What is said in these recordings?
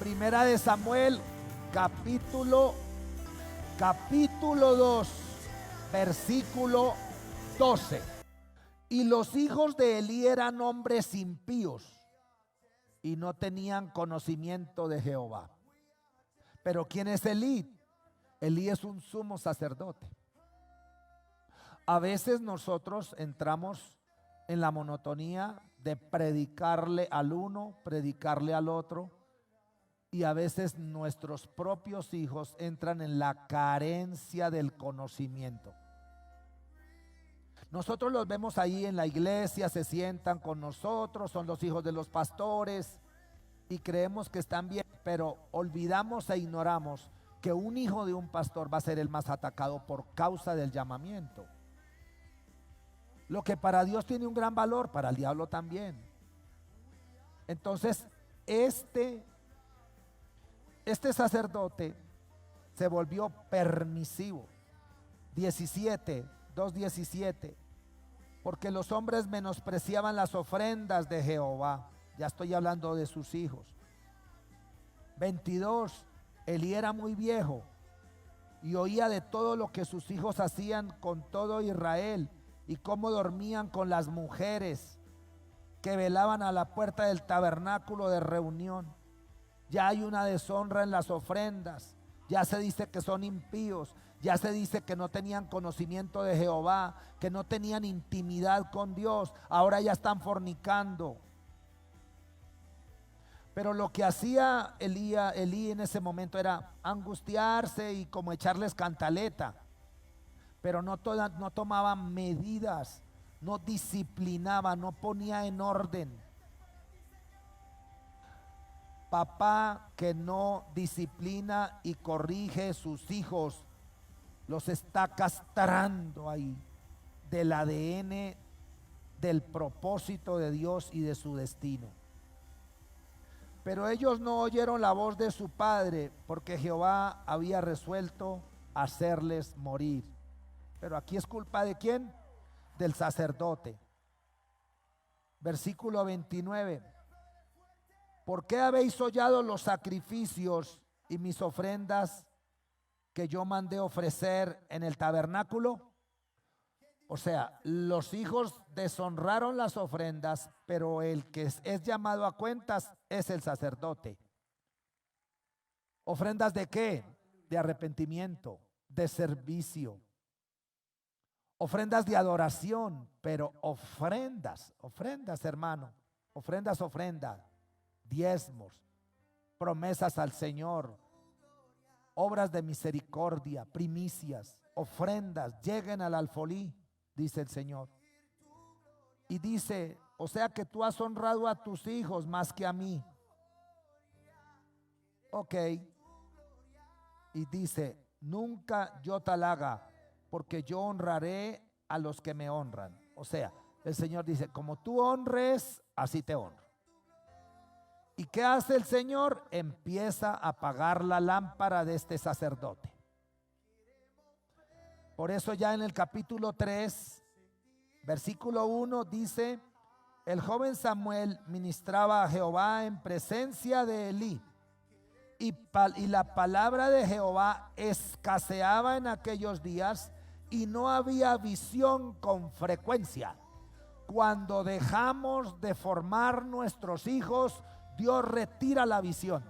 Primera de Samuel, capítulo 2, versículo 12. Y los hijos de Elí eran hombres impíos y no tenían conocimiento de Jehová. Pero ¿quién es Elí? Elí es un sumo sacerdote. A veces nosotros entramos en la monotonía de predicarle al uno, predicarle al otro, y a veces nuestros propios hijos entran en la carencia del conocimiento. Nosotros los vemos ahí en la iglesia, se sientan con nosotros, son los hijos de los pastores y creemos que están bien, pero olvidamos e ignoramos que un hijo de un pastor va a ser el más atacado por causa del llamamiento. Lo que para Dios tiene un gran valor, para el diablo también. Entonces, este sacerdote se volvió permisivo. 2:17, porque los hombres menospreciaban las ofrendas de Jehová. Ya estoy hablando de sus hijos. 22, Elí era muy viejo y oía de todo lo que sus hijos hacían con todo Israel y cómo dormían con las mujeres que velaban a la puerta del tabernáculo de reunión. Ya hay una deshonra en las ofrendas. Ya se dice que son impíos. Ya se dice que no tenían conocimiento de Jehová, que no tenían intimidad con Dios. Ahora ya están fornicando. Pero lo que hacía Elí en ese momento era angustiarse y como echarles cantaleta. Pero no tomaba medidas, no disciplinaba, no ponía en orden. Papá que no disciplina y corrige sus hijos, los está castrando ahí del ADN, del propósito de Dios y de su destino. Pero ellos no oyeron la voz de su padre, porque Jehová había resuelto hacerles morir. Pero aquí es culpa ¿de quién? Del sacerdote. Versículo 29. ¿Por qué habéis hollado los sacrificios y mis ofrendas que yo mandé ofrecer en el tabernáculo? O sea, los hijos deshonraron las ofrendas, pero el que es llamado a cuentas es el sacerdote. ¿Ofrendas de qué? De arrepentimiento, de servicio. Ofrendas de adoración, pero ofrendas, hermano, ofrendas, diezmos, promesas al Señor, obras de misericordia, primicias, ofrendas, lleguen al alfolí, dice el Señor. Y dice, o sea que tú has honrado a tus hijos más que a mí. Ok. Y dice, nunca yo tal haga, porque yo honraré a los que me honran. O sea, el Señor dice, como tú honres, así te honro. ¿Y qué hace el Señor? Empieza a apagar la lámpara de este sacerdote. Por eso ya en el capítulo 3, versículo 1 dice, el joven Samuel ministraba a Jehová en presencia de Elí. Y la palabra de Jehová escaseaba en aquellos días y no había visión con frecuencia. Cuando dejamos de formar nuestros hijos, Dios retira la visión.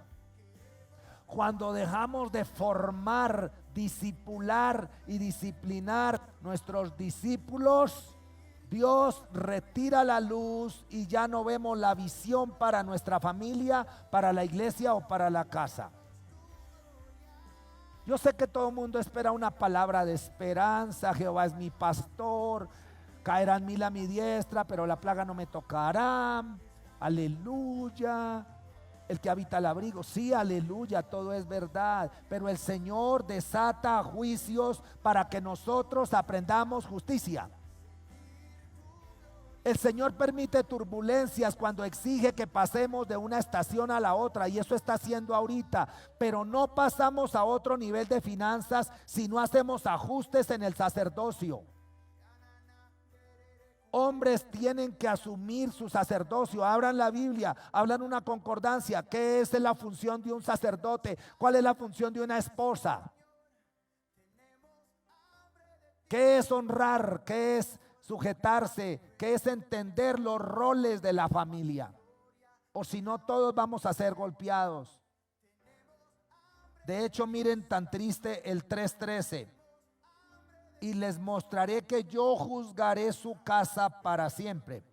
Cuando dejamos de formar, discipular y disciplinar nuestros discípulos, Dios retira la luz y ya no vemos la visión para nuestra familia, para la iglesia o para la casa. Yo sé que todo el mundo espera una palabra de esperanza. Jehová es mi pastor, caerán 1000 a mi diestra, pero la plaga no me tocará. Aleluya. El que habita el abrigo, sí, aleluya, todo es verdad, pero el Señor desata juicios para que nosotros aprendamos justicia. El Señor permite turbulencias cuando exige que pasemos de una estación a la otra, y eso está haciendo ahorita, pero no pasamos a otro nivel de finanzas si no hacemos ajustes en el sacerdocio. hombres tienen que asumir su sacerdocio. Abran la Biblia, hablan una concordancia. ¿Qué es la función de un sacerdote? ¿Cuál es la función de una esposa? ¿Qué es honrar? ¿Qué es sujetarse? ¿Qué es entender los roles de la familia? O si no, todos vamos a ser golpeados. De hecho, miren tan triste el 3:13. Y les mostraré que yo juzgaré su casa para siempre,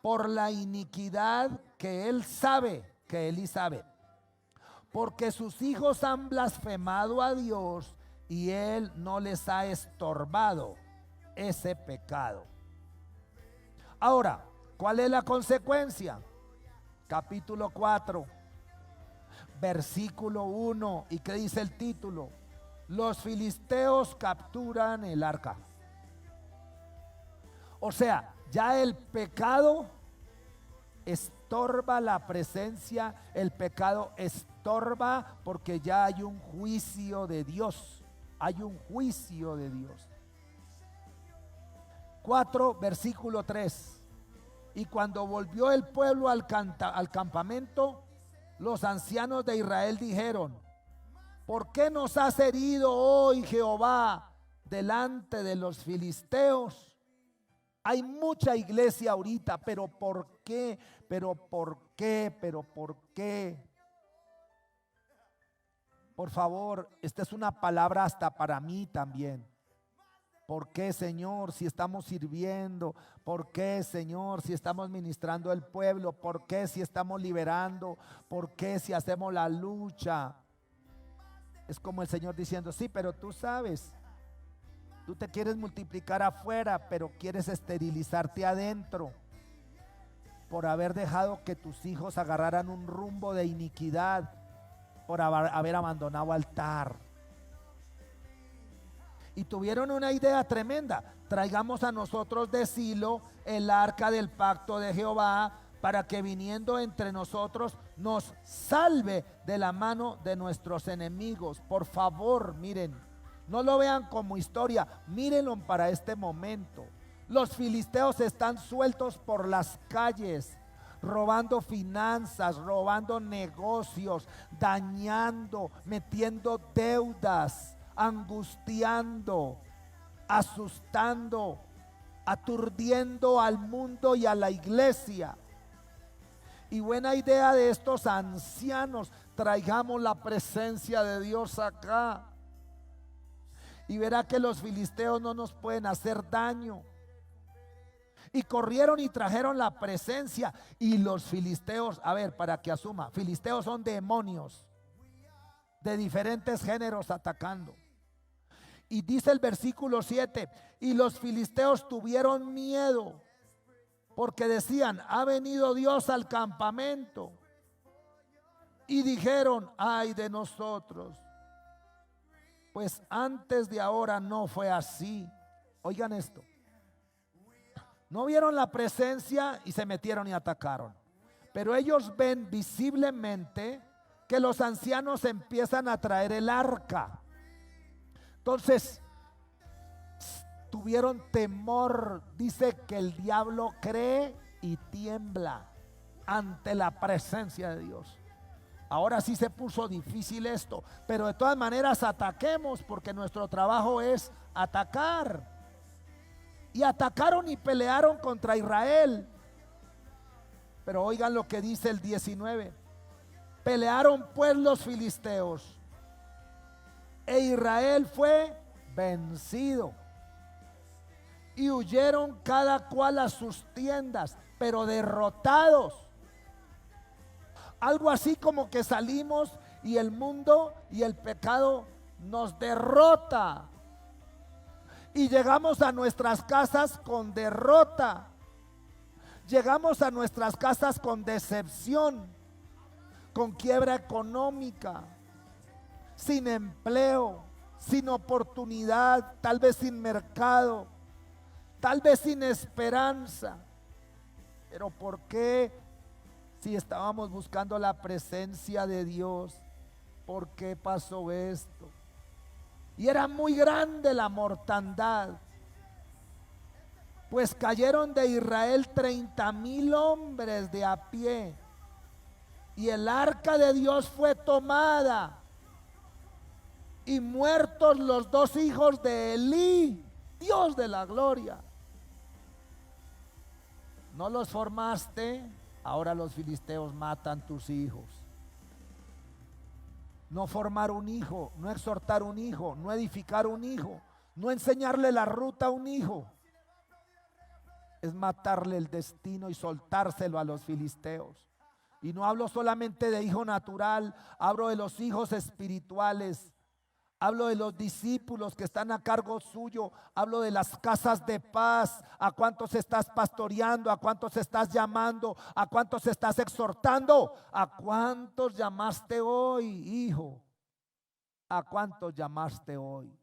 por la iniquidad que él sabe, que Elí sabe. Porque sus hijos han blasfemado a Dios y él no les ha estorbado ese pecado. Ahora, ¿cuál es la consecuencia? Capítulo 4, versículo 1. ¿Y qué dice el título? Los filisteos capturan el arca. O sea, ya el pecado estorba la presencia, el pecado estorba porque ya hay un juicio de Dios. Hay un juicio de Dios. 4, versículo 3. Y cuando volvió el pueblo al campamento, los ancianos de Israel dijeron: ¿por qué nos has herido hoy, Jehová, delante de los filisteos? Hay mucha iglesia ahorita, pero ¿por qué? Pero ¿por qué? Pero ¿por qué? Por favor, esta es una palabra hasta para mí también. ¿Por qué, Señor, si estamos sirviendo? ¿Por qué, Señor, si estamos ministrando al pueblo? ¿Por qué si estamos liberando? ¿Por qué si hacemos la lucha? Es como el Señor diciendo: sí, pero tú sabes, tú te quieres multiplicar afuera, pero quieres esterilizarte adentro, por haber dejado que tus hijos agarraran un rumbo de iniquidad, por haber abandonado altar. Y tuvieron una idea tremenda: traigamos a nosotros de Silo el arca del pacto de Jehová, para que viniendo entre nosotros nos salve de la mano de nuestros enemigos. Por favor, miren, no lo vean como historia, mírenlo para este momento. Los filisteos están sueltos por las calles, robando finanzas, robando negocios, dañando, metiendo deudas, angustiando, asustando, aturdiendo al mundo y a la iglesia. Y buena idea de estos ancianos: traigamos la presencia de Dios acá, y verá que los filisteos no nos pueden hacer daño. Y corrieron y trajeron la presencia. Y los filisteos, a ver, para que asuma, filisteos son demonios de diferentes géneros atacando. Y dice el versículo 7: y los filisteos tuvieron miedo, porque decían: ha venido Dios al campamento. Y dijeron: ay de nosotros, pues antes de ahora no fue así. Oigan esto: no vieron la presencia y se metieron y atacaron, pero ellos ven visiblemente que los ancianos empiezan a traer el arca. Entonces tuvieron temor. Dice que el diablo cree y tiembla ante la presencia de Dios. Ahora sí se puso difícil esto, pero de todas maneras ataquemos, porque nuestro trabajo es atacar. Y atacaron y pelearon contra Israel. Pero oigan lo que dice el 19: pelearon pues los filisteos, e Israel fue vencido, y huyeron cada cual a sus tiendas, pero derrotados. Algo así como que salimos y el mundo y el pecado nos derrota, y llegamos a nuestras casas con derrota. Llegamos a nuestras casas con decepción, con quiebra económica, sin empleo, sin oportunidad, tal vez sin mercado, tal vez sin esperanza. Pero ¿por qué? Si estábamos buscando la presencia de Dios, ¿por qué pasó esto? Y era muy grande la mortandad. Pues cayeron de Israel 30,000 hombres de a pie, y el arca de Dios fue tomada, y muertos los 2 hijos de Elí, Dios de la gloria. No los formaste, ahora los filisteos matan tus hijos. No formar un hijo, no exhortar un hijo, no edificar un hijo, no enseñarle la ruta a un hijo, es matarle el destino y soltárselo a los filisteos. Y no hablo solamente de hijo natural, hablo de los hijos espirituales, hablo de los discípulos que están a cargo suyo, hablo de las casas de paz. ¿A cuántos estás pastoreando? ¿A cuántos estás llamando? ¿A cuántos estás exhortando? ¿A cuántos llamaste hoy, hijo? ¿A cuántos llamaste hoy?